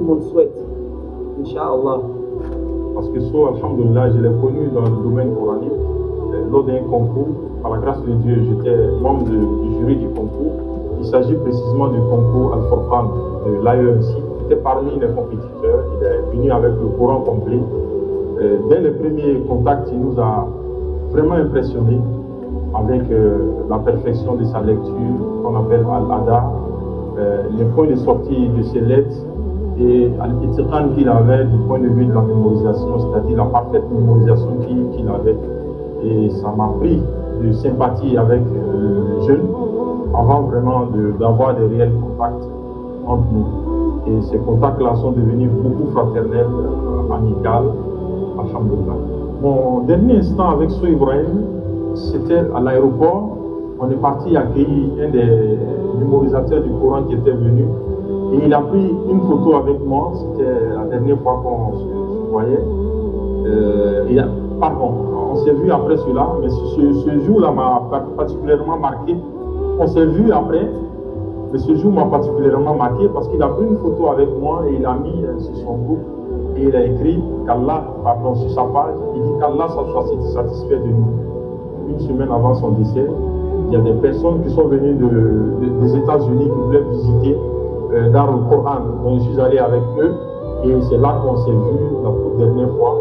monde souhaite. Inch'Allah. Parce que So, alhamdoulilah, je l'ai connu dans le domaine coranique lors d'un concours. Par la grâce de Dieu, j'étais membre du jury du concours. Il s'agit précisément du concours Al-Furqan de l'AEMC. Il était parmi les compétiteurs. Il est venu avec le Coran complet. Dès le premier contact, il nous a vraiment impressionnés avec la perfection de sa lecture, qu'on appelle Al-Ada, les points de sortie de ses lettres et l'itiqan qu'il avait du point de vue de la mémorisation, c'est-à-dire la parfaite mémorisation qu'il avait. Et ça m'a pris de sympathie avec le jeune avant vraiment d'avoir des réels contacts entre nous. Et ces contacts-là sont devenus beaucoup fraternels, amicaux, alhamdoulilah. Mon dernier instant avec So Ibrahim, c'était à l'aéroport. On est parti accueillir un des mémorisateurs du Coran qui était venu. Et il a pris une photo avec moi. C'était la dernière fois qu'on se voyait. Pardon, on s'est vu après cela, mais ce jour-là m'a particulièrement marqué. On s'est vu après, mais ce jour m'a particulièrement marqué parce qu'il a pris une photo avec moi et il a mis sur son groupe et il a écrit qu'Allah, pardon, sur sa page, il dit qu'Allah soit satisfait de nous. Une semaine avant son décès, il y a des personnes qui sont venues des États-Unis qui voulaient visiter dans le Coran. Donc je suis allé avec eux et c'est là qu'on s'est vu la toute dernière fois.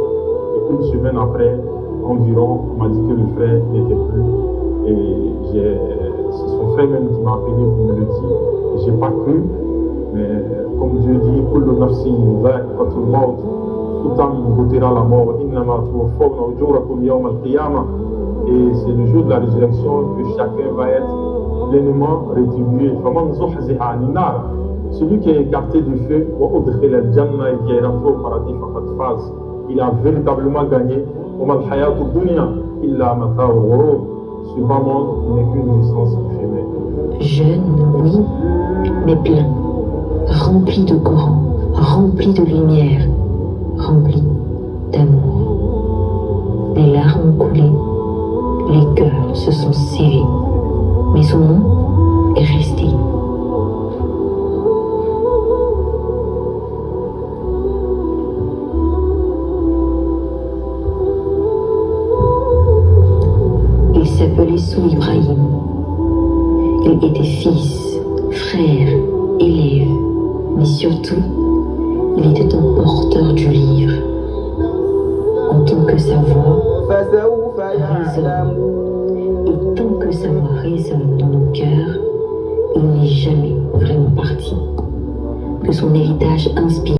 Et une semaine après, environ, on m'a dit que le frère n'était plus. Et c'est son frère même qui m'a appelé pour me le dire. Et je n'ai pas cru. Mais comme Dieu dit, Kullu nafsin dha'iqatul maut, tout âme goûtera la mort. Innama tuwaffawna ujurakum yawm al-qiyamah. Et c'est le jour de la résurrection que chacun va être pleinement rétribué. Celui qui est écarté du feu, et qui est rentré au paradis, il a véritablement gagné. Ce bas monde n'est qu'une jouissance éphémère. Jeune, oui, mais plein, rempli de Coran, rempli de lumière, rempli d'amour. Les larmes ont coulé, les cœurs se sont serrés, mais son nom est resté. Il s'appelait So Ibrahim. Il était fils, frère, élève, mais surtout, il était un porteur du livre. En tant que sa voix résonne, et tant que sa voix résonne dans nos cœurs, il n'est jamais vraiment parti. Que son héritage inspire.